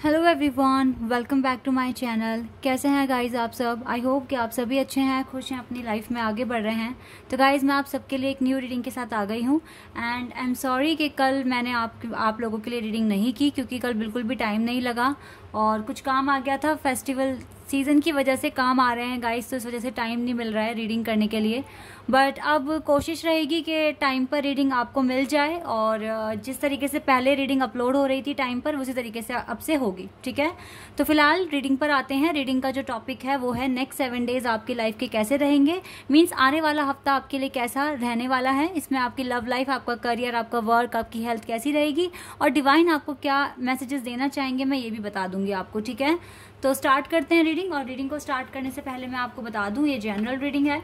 Hello everyone, welcome back to my channel. कैसे हैं guys आप सब? आई होप कि आप सभी अच्छे हैं, खुश हैं, अपनी लाइफ में आगे बढ़ रहे हैं। तो गाइज़ मैं आप सबके लिए एक न्यू रीडिंग के साथ आ गई हूँ एंड आई एम सॉरी कि कल मैंने आप लोगों के लिए रीडिंग नहीं की, क्योंकि कल बिल्कुल भी टाइम नहीं लगा और कुछ काम आ गया था। फेस्टिवल सीज़न की वजह से काम आ रहे हैं गाइस, तो इस वजह से टाइम नहीं मिल रहा है रीडिंग करने के लिए। बट अब कोशिश रहेगी कि टाइम पर रीडिंग आपको मिल जाए और जिस तरीके से पहले रीडिंग अपलोड हो रही थी टाइम पर, उसी तरीके से अब से होगी। ठीक है, तो फिलहाल रीडिंग पर आते हैं। रीडिंग का जो टॉपिक है वो है नेक्स्ट 7 डेज आपकी लाइफ के कैसे रहेंगे, मीन्स आने वाला हफ्ता आपके लिए कैसा रहने वाला है। इसमें आपकी लव लाइफ, आपका करियर, आपका वर्क, आपकी हेल्थ कैसी रहेगी और डिवाइन आपको क्या मैसेजेस देना चाहेंगे, मैं ये भी बता दूंगी आपको। ठीक है, तो स्टार्ट करते हैं रीडिंग। और रीडिंग को स्टार्ट करने से पहले मैं आपको बता दूं, ये जनरल रीडिंग है,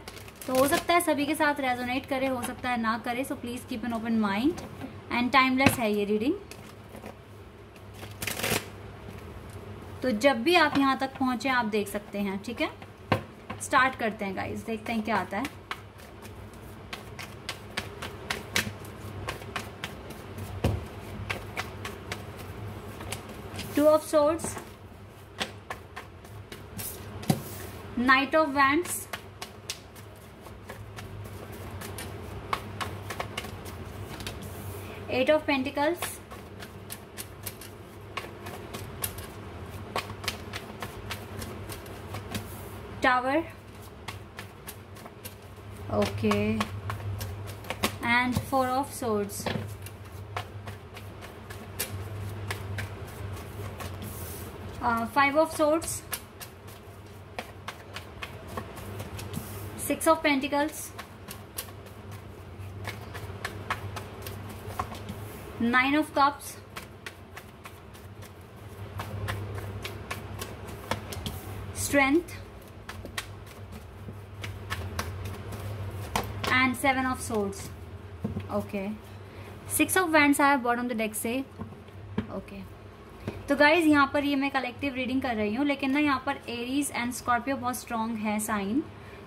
तो हो सकता है सभी के साथ रेजोनेट करे, हो सकता है ना करे, so please keep an open mind and timeless है ये रीडिंग। तो जब भी आप यहाँ तक पहुंचे आप देख सकते हैं। ठीक है, स्टार्ट करते हैं गाइस, देखते हैं क्या आता है। Two of swords, knight of wands, eight of pentacles, tower, okay, and 4 of swords. Five of swords, 6 of Pentacles, 9 of Cups, Strength, and 7 of Swords. Okay, 6 of Wands आया बॉटम द डेक से। Okay, तो guys यहाँ पर ये मैं collective reading कर रही हूँ, लेकिन ना यहाँ पर एरीज एंड स्कॉर्पियो बहुत स्ट्रांग है साइन।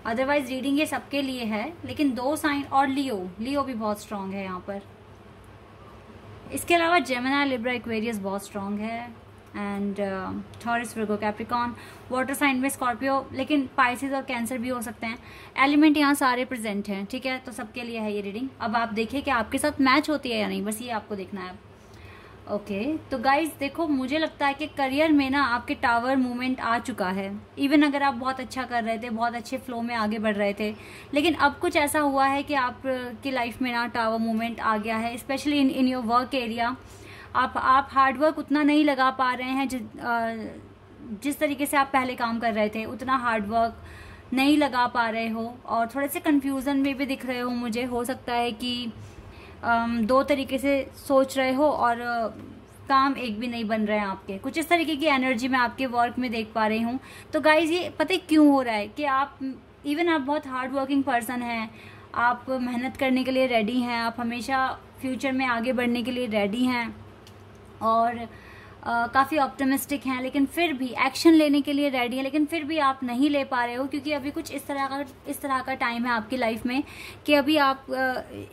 अदरवाइज रीडिंग ये सबके लिए है, लेकिन 2 साइन और लियो भी बहुत स्ट्रांग है यहाँ पर। इसके अलावा जेमिनी, लिब्रा, एक्वेरियस बहुत स्ट्रांग है and Taurus, Virgo, Capricorn, water sign में स्कॉर्पियो, लेकिन पाइसेस और कैंसर भी हो सकते हैं। एलिमेंट यहाँ सारे प्रेजेंट हैं। ठीक है, तो सबके लिए है ये रीडिंग। अब आप देखिए कि आपके साथ मैच होती है या नहीं, बस ये आपको देखना है। ओके, तो गाइज देखो, मुझे लगता है कि करियर में ना आपके टावर मूवमेंट आ चुका है। इवन अगर आप बहुत अच्छा कर रहे थे, बहुत अच्छे फ्लो में आगे बढ़ रहे थे, लेकिन अब कुछ ऐसा हुआ है कि आपकी लाइफ में ना टावर मूवमेंट आ गया है, specially in your work area. आप हार्ड वर्क उतना नहीं लगा पा रहे हैं, जिस तरीके से आप पहले काम कर रहे थे उतना हार्ड वर्क नहीं लगा पा रहे हो और थोड़े से कंफ्यूजन में भी दिख रहे हो मुझे। हो सकता है कि 2 तरीके से सोच रहे हो और काम एक भी नहीं बन रहे हैं आपके। कुछ इस तरीके की एनर्जी मैं आपके वर्क में देख पा रही हूँ। तो गाइज ये पता है क्यों हो रहा है कि आप बहुत हार्ड वर्किंग पर्सन हैं, आप मेहनत करने के लिए रेडी हैं, आप हमेशा फ्यूचर में आगे बढ़ने के लिए रेडी हैं और काफ़ी ऑप्टिमिस्टिक हैं, लेकिन फिर भी एक्शन लेने के लिए रेडी है, लेकिन फिर भी आप नहीं ले पा रहे हो, क्योंकि अभी कुछ इस तरह का टाइम है आपकी लाइफ में कि अभी आप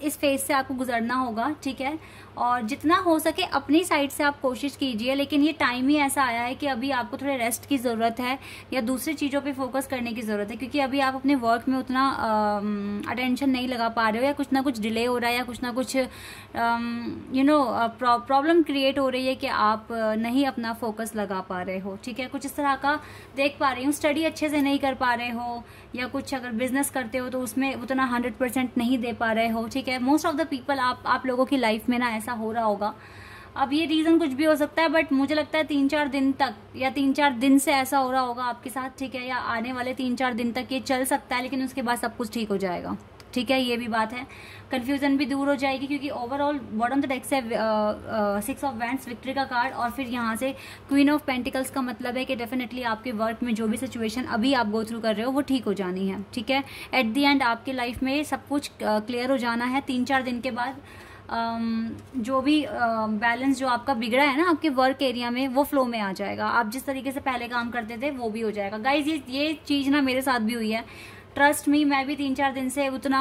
इस फेज से आपको गुजरना होगा। ठीक है, और जितना हो सके अपनी साइड से आप कोशिश कीजिए, लेकिन ये टाइम ही ऐसा आया है कि अभी आपको थोड़े रेस्ट की ज़रूरत है या दूसरी चीज़ों पे फोकस करने की ज़रूरत है, क्योंकि अभी आप अपने वर्क में उतना अटेंशन नहीं लगा पा रहे हो, या कुछ ना कुछ डिले हो रहा है, या कुछ ना कुछ प्रॉब्लम क्रिएट हो रही है कि आप नहीं अपना फोकस लगा पा रहे हो। ठीक है, कुछ इस तरह का देख पा रही हूँ। स्टडी अच्छे से नहीं कर पा रहे हो, या कुछ अगर बिजनेस करते हो तो उसमें उतना 100% नहीं दे पा रहे हो। ठीक है, मोस्ट ऑफ द पीपल आप लोगों की लाइफ में ना ऐसा हो रहा होगा। अब ये रीजन कुछ भी हो सकता है, बट मुझे लगता है 3-4 दिन तक या 3-4 दिन से ऐसा हो रहा होगा आपके साथ। ठीक है, या आने वाले 3-4 दिन तक ये चल सकता है, लेकिन उसके बाद सब कुछ ठीक हो जाएगा। ठीक है, ये भी बात है, कंफ्यूजन भी दूर हो जाएगी, क्योंकि ओवरऑल बॉटम द डेक से 6 ऑफ वैंड्स, विक्ट्री का कार्ड, और फिर यहाँ से क्वीन ऑफ पेंटिकल्स का मतलब है कि डेफिनेटली आपके वर्क में जो भी सिचुएशन अभी आप गो थ्रू कर रहे हो वो ठीक हो जानी है। ठीक है, एट द एंड आपकी लाइफ में सब कुछ क्लियर हो जाना है। 3-4 दिन के बाद जो भी बैलेंस जो आपका बिगड़ा है ना आपके वर्क एरिया में, वो फ्लो में आ जाएगा। आप जिस तरीके से पहले काम करते थे वो भी हो जाएगा। गाइज ये चीज़ ना मेरे साथ भी हुई है। ट्रस्ट मी, मैं भी 3-4 दिन से उतना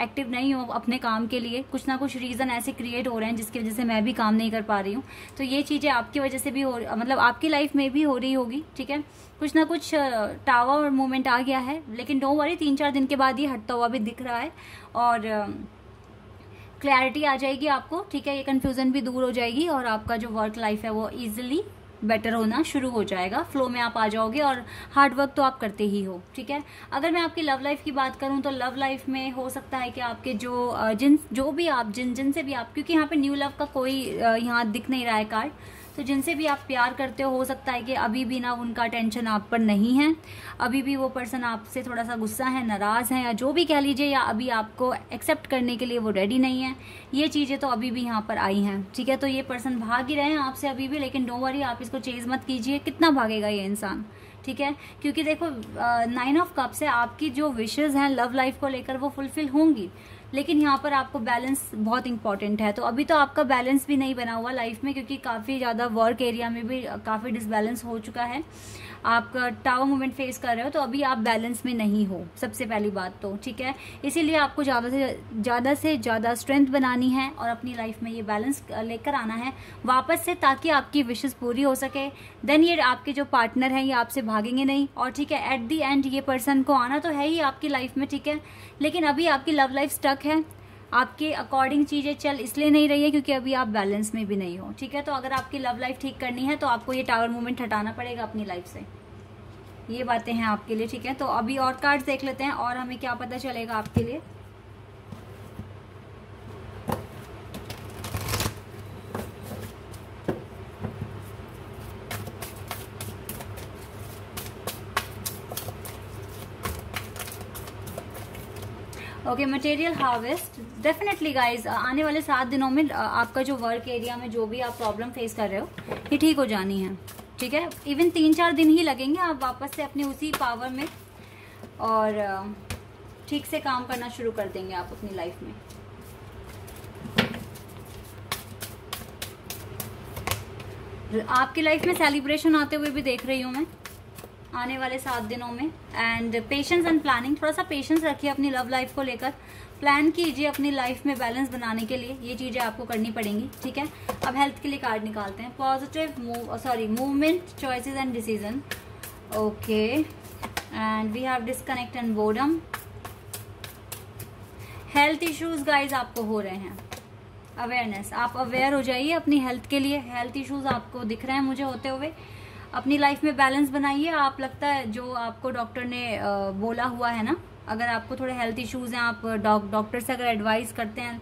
एक्टिव नहीं हूँ अपने काम के लिए। कुछ ना कुछ रीज़न ऐसे क्रिएट हो रहे हैं जिसकी वजह से मैं भी काम नहीं कर पा रही हूँ। तो ये चीज़ें आपकी वजह से भी हो, मतलब आपकी लाइफ में भी हो रही होगी, ठीक है। कुछ ना कुछ टावर मूवमेंट आ गया है, लेकिन डोंट वरी, 3-4 दिन के बाद ये हटता हुआ भी दिख रहा है और क्लैरिटी आ जाएगी आपको, ठीक है। ये कन्फ्यूजन भी दूर हो जाएगी और आपका जो वर्क लाइफ है वो ईजिली बेटर होना शुरू हो जाएगा, फ्लो में आप आ जाओगे और हार्ड वर्क तो आप करते ही हो, ठीक है। अगर मैं आपकी लव लाइफ की बात करूं तो लव लाइफ में हो सकता है कि आपके जिनसे भी आप, क्योंकि यहाँ पे न्यू लव का कोई यहाँ दिख नहीं रहा है कार्ड, तो जिनसे भी आप प्यार करते हो सकता है कि अभी भी ना उनका टेंशन आप पर नहीं है, अभी भी वो पर्सन आपसे थोड़ा सा गुस्सा है, नाराज है, या जो भी कह लीजिए, या अभी आपको एक्सेप्ट करने के लिए वो रेडी नहीं है। ये चीज़ें तो अभी भी यहाँ पर आई हैं, ठीक है। तो ये पर्सन भाग ही रहे हैं आपसे अभी भी, लेकिन डोंट वरी, आप इसको चेज मत कीजिए। कितना भागेगा ये इंसान, ठीक है, क्योंकि देखो 9 ऑफ कप्स है, आपकी जो विशेज हैं लव लाइफ को लेकर वो फुलफिल होंगी, लेकिन यहाँ पर आपको बैलेंस बहुत इंपॉर्टेंट है। तो अभी तो आपका बैलेंस भी नहीं बना हुआ लाइफ में, क्योंकि काफ़ी ज़्यादा वर्क एरिया में भी काफ़ी डिसबैलेंस हो चुका है, आप टावर मूवमेंट फेस कर रहे हो, तो अभी आप बैलेंस में नहीं हो, सबसे पहली बात तो, ठीक है। इसीलिए आपको ज़्यादा से ज़्यादा स्ट्रेंथ बनानी है और अपनी लाइफ में ये बैलेंस लेकर आना है वापस से, ताकि आपकी विशेस पूरी हो सके। देन ये आपके जो पार्टनर हैं ये आपसे भागेंगे नहीं, और ठीक है, एट दी एंड ये पर्सन को आना तो है ही आपकी लाइफ में, ठीक है। लेकिन अभी आपकी लव लाइफ स्टक है, आपके अकॉर्डिंग चीज़ें चल इसलिए नहीं रही है क्योंकि अभी आप बैलेंस में भी नहीं हो, ठीक है। तो अगर आपकी लव लाइफ ठीक करनी है तो आपको ये टावर मूवमेंट हटाना पड़ेगा अपनी लाइफ से। ये बातें हैं आपके लिए, ठीक है। तो अभी और कार्ड्स देख लेते हैं और हमें क्या पता चलेगा आपके लिए। Okay, material harvest, definitely guys आने वाले 7 दिनों में आपका जो वर्क एरिया में जो भी आप प्रॉब्लम फेस कर रहे हो ये ठीक हो जानी है, ठीक है। इवन 3-4 दिन ही लगेंगे, आप वापस से अपनी उसी पावर में और ठीक से काम करना शुरू कर देंगे आप अपनी लाइफ में। आपकी लाइफ में सेलिब्रेशन आते हुए भी देख रही हूँ मैं आने वाले 7 दिनों में। एंड पेशेंस एंड प्लानिंग, थोड़ा सा पेशेंस रखिए अपनी लव लाइफ को लेकर, प्लान कीजिए अपनी लाइफ में बैलेंस बनाने के लिए, ये चीजें आपको करनी पड़ेंगी, ठीक है। अब हेल्थ के लिए कार्ड निकालते हैं। Positive movement, choices and decision, okay. And we have disconnect and boredom. Health issues guys आपको हो रहे हैं, अवेयरनेस, आप अवेयर हो जाइए अपनी हेल्थ के लिए। हेल्थ इश्यूज आपको दिख रहे हैं मुझे होते हुए, अपनी लाइफ में बैलेंस बनाइए। आप लगता है जो आपको डॉक्टर ने बोला हुआ है ना, अगर आपको थोड़े हेल्थ इश्यूज हैं, आप डॉक्टर से अगर एडवाइस करते हैं,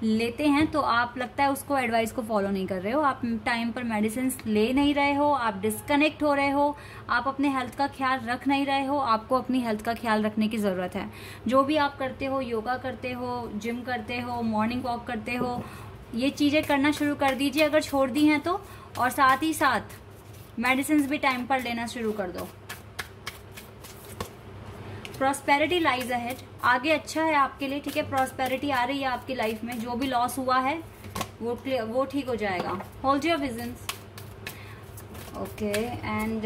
लेते हैं, तो आप लगता है उसको एडवाइस को फॉलो नहीं कर रहे हो, आप टाइम पर मेडिसिन ले नहीं रहे हो, आप डिस्कनेक्ट हो रहे हो, आप अपने हेल्थ का ख्याल रख नहीं रहे हो। आपको अपनी हेल्थ का ख्याल रखने की ज़रूरत है। जो भी आप करते हो, योगा करते हो, जिम करते हो, मॉर्निंग वॉक करते हो, ये चीज़ें करना शुरू कर दीजिए अगर छोड़ दी हैं तो, और साथ ही साथ मेडिसिन भी टाइम पर लेना शुरू कर दो। प्रॉस्पेरिटी लाइज अहेड, आगे अच्छा है आपके लिए, ठीक है। प्रॉस्पेरिटी आ रही है आपकी लाइफ में, जो भी लॉस हुआ है वो ठीक हो जाएगा। Hold your visions, okay. And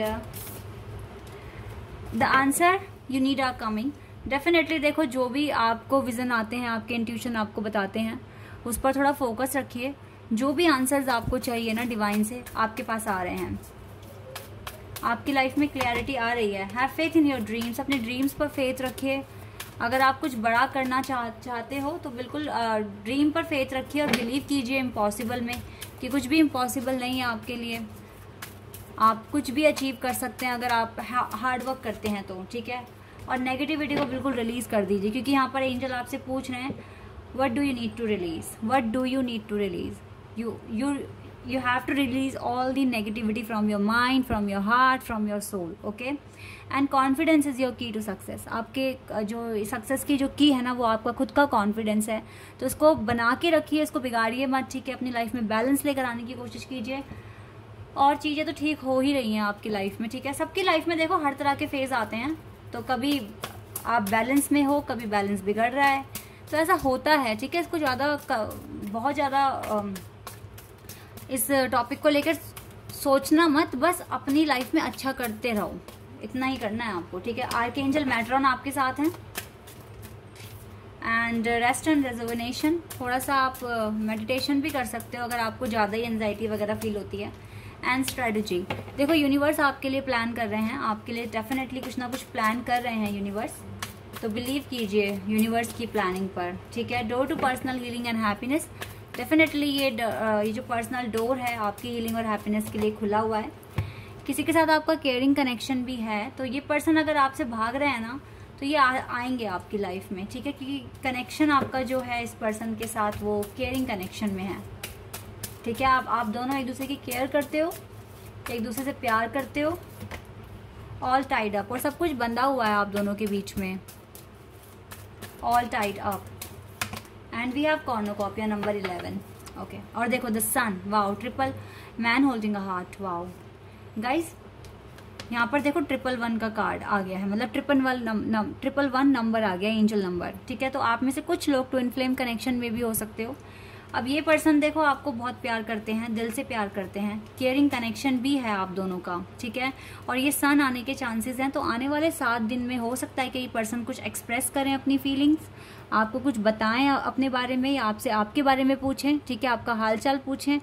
the answer you need are coming, definitely. देखो जो भी आपको विजन आते हैं, आपके इंट्यूशन आपको बताते हैं, उस पर थोड़ा फोकस रखिए। जो भी आंसर्स आपको चाहिए ना डिवाइन से, आपके पास आ रहे हैं। आपकी लाइफ में क्लैरिटी आ रही है। Have faith in your dreams, अपने ड्रीम्स पर फेथ रखिए। अगर आप कुछ बड़ा करना चाहते हो तो बिल्कुल ड्रीम पर फेथ रखिए और बिलीव कीजिए इम्पॉसिबल में, कि कुछ भी इम्पॉसिबल नहीं है आपके लिए। आप कुछ भी अचीव कर सकते हैं अगर आप हार्ड वर्क करते हैं तो, ठीक है। और नेगेटिविटी को बिल्कुल रिलीज कर दीजिए, क्योंकि यहाँ पर एंजल आपसे पूछ रहे हैं what do you need to release, what do you need to release. You have to release all the negativity from your mind, from your heart, from your soul, okay? And confidence is your key to success. आपके जो success की जो की है ना, वो आपका खुद का कॉन्फिडेंस है, तो इसको बना के रखिए, इसको बिगाड़िए मत, ठीक है। अपनी लाइफ में बैलेंस लेकर आने की कोशिश कीजिए, और चीज़ें तो ठीक हो ही रही हैं आपकी लाइफ में, ठीक है। सबकी लाइफ में देखो हर तरह के फेज आते हैं, तो कभी आप बैलेंस में हो, कभी बैलेंस बिगड़ रहा है, तो ऐसा होता है, ठीक है। इसको बहुत ज़्यादा इस टॉपिक को लेकर सोचना मत, बस अपनी लाइफ में अच्छा करते रहो, इतना ही करना है आपको, ठीक है। आर्कएंजल मैट्रॉन आपके साथ हैं, एंड रेस्ट एंड रेजुविनेशन, थोड़ा सा आप मेडिटेशन भी कर सकते हो अगर आपको ज़्यादा ही एंजाइटी वगैरह फील होती है। एंड स्ट्रेटजी, देखो यूनिवर्स आपके लिए प्लान कर रहे हैं, आपके लिए डेफिनेटली कुछ ना कुछ प्लान कर रहे हैं यूनिवर्स, तो बिलीव कीजिए यूनिवर्स की प्लानिंग पर, ठीक है। Door to personal healing and happiness, definitely ये जो पर्सनल डोर है आपकी हीलिंग और हैप्पीनेस के लिए खुला हुआ है। किसी के साथ आपका केयरिंग कनेक्शन भी है, तो ये पर्सन अगर आपसे भाग रहे हैं ना, तो ये आएंगे आपकी लाइफ में, ठीक है, क्योंकि कनेक्शन आपका जो है इस पर्सन के साथ वो केयरिंग कनेक्शन में है, ठीक है। आप दोनों एक दूसरे की केयर करते हो, एक दूसरे से प्यार करते हो, ऑल टाइड अप, और सब कुछ बंधा हुआ है आप दोनों के बीच में, all tied up. And we have cornucopia number 11, okay. और देखो the sun, wow, triple man holding a heart, wow guys, यहाँ पर देखो 111 का कार्ड आ गया है, मतलब 111 नंबर आ गया, एंजल नंबर, ठीक है। तो आप में से कुछ लोग ट्विन फ्लेम कनेक्शन में भी हो सकते हो। अब ये पर्सन देखो आपको बहुत प्यार करते हैं, दिल से प्यार करते हैं, केयरिंग कनेक्शन भी है आप दोनों का, ठीक है। और ये सन आने के चांसेस हैं, तो आने वाले 7 दिन में हो सकता है कि ये पर्सन कुछ एक्सप्रेस करें अपनी फीलिंग्स, आपको कुछ बताएं अपने बारे में, या आपसे आपके बारे में पूछें, ठीक है, आपका हालचाल पूछें,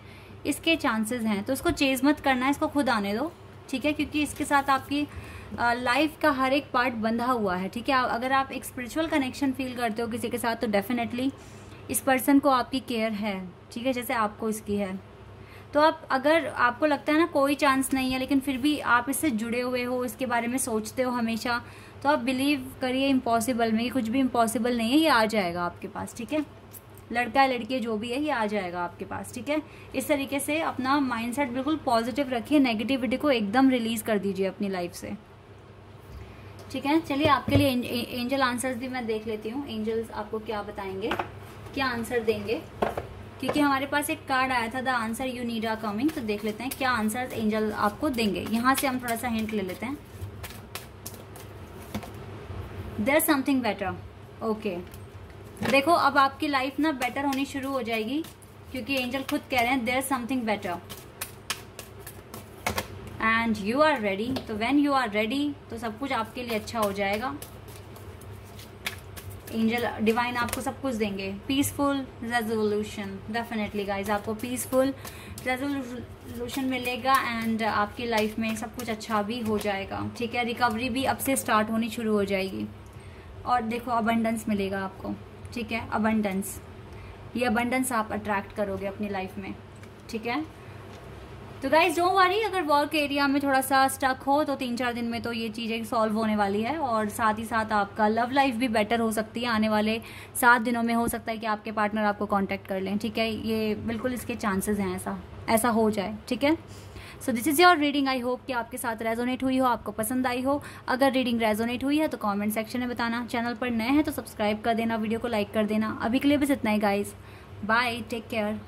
इसके चांसेस हैं। तो इसको चेज मत करना है, इसको खुद आने दो, ठीक है, क्योंकि इसके साथ आपकी लाइफ का हर एक पार्ट बंधा हुआ है, ठीक है। अगर आप एक स्पिरिचुअल कनेक्शन फील करते हो किसी के साथ, तो डेफिनेटली इस पर्सन को आपकी केयर है, ठीक है, जैसे आपको इसकी है। तो आप, अगर आपको लगता है ना कोई चांस नहीं है, लेकिन फिर भी आप इससे जुड़े हुए हो, इसके बारे में सोचते हो हमेशा, तो आप बिलीव करिए इम्पॉसिबल में, कुछ भी इम्पॉसिबल नहीं है, ये आ जाएगा आपके पास, ठीक है। लड़का लड़की जो भी है ये आ जाएगा आपके पास, ठीक है। इस तरीके से अपना माइंडसेट बिल्कुल पॉजिटिव रखिए, नेगेटिविटी को एकदम रिलीज कर दीजिए अपनी लाइफ से, ठीक है। चलिए आपके लिए एंजल आंसर्स भी मैं देख लेती हूँ, एंजल्स आपको क्या बताएंगे, क्या आंसर देंगे, क्योंकि हमारे पास एक कार्ड आया था the answer you need are coming, तो देख लेते हैं क्या आंसर एंजल आपको देंगे। यहाँ से हम थोड़ा सा हिंट ले लेते हैं। There something better, okay. देखो अब आपकी लाइफ ना बेटर होनी शुरू हो जाएगी, क्योंकि एंजल खुद कह रहे हैं there something better and you are ready. तो व्हेन यू आर रेडी तो सब कुछ आपके लिए अच्छा हो जाएगा। एंजल डिवाइन आपको सब कुछ देंगे, पीसफुल रेजोल्यूशन, डेफिनेटली गाइज आपको पीसफुल रेजोल्यूशन मिलेगा, एंड आपकी लाइफ में सब कुछ अच्छा भी हो जाएगा, ठीक है। रिकवरी भी अब से स्टार्ट होनी शुरू हो जाएगी। और देखो अबंडेंस मिलेगा आपको, ठीक है, अबंडेंस, ये अबंडेंस आप अट्रैक्ट करोगे अपनी लाइफ में, ठीक है। तो गाइज डोंट वरी, अगर वर्क एरिया में थोड़ा सा स्टक हो तो 3-4 दिन में तो ये चीज़ें सॉल्व होने वाली है, और साथ ही साथ आपका लव लाइफ भी बेटर हो सकती है। आने वाले 7 दिनों में हो सकता है कि आपके पार्टनर आपको कांटेक्ट कर लें, ठीक है, ये बिल्कुल इसके चांसेस हैं ऐसा हो जाए, ठीक है। So this is your reading, I hope कि आपके साथ रेजोनेट हुई हो, आपको पसंद आई हो। अगर रीडिंग रेजोनेट हुई है तो कमेंट सेक्शन में बताना, चैनल पर नए हैं तो सब्सक्राइब कर देना, वीडियो को लाइक कर देना। अभी के लिए बस इतना ही गाइज, बाय, टेक केयर।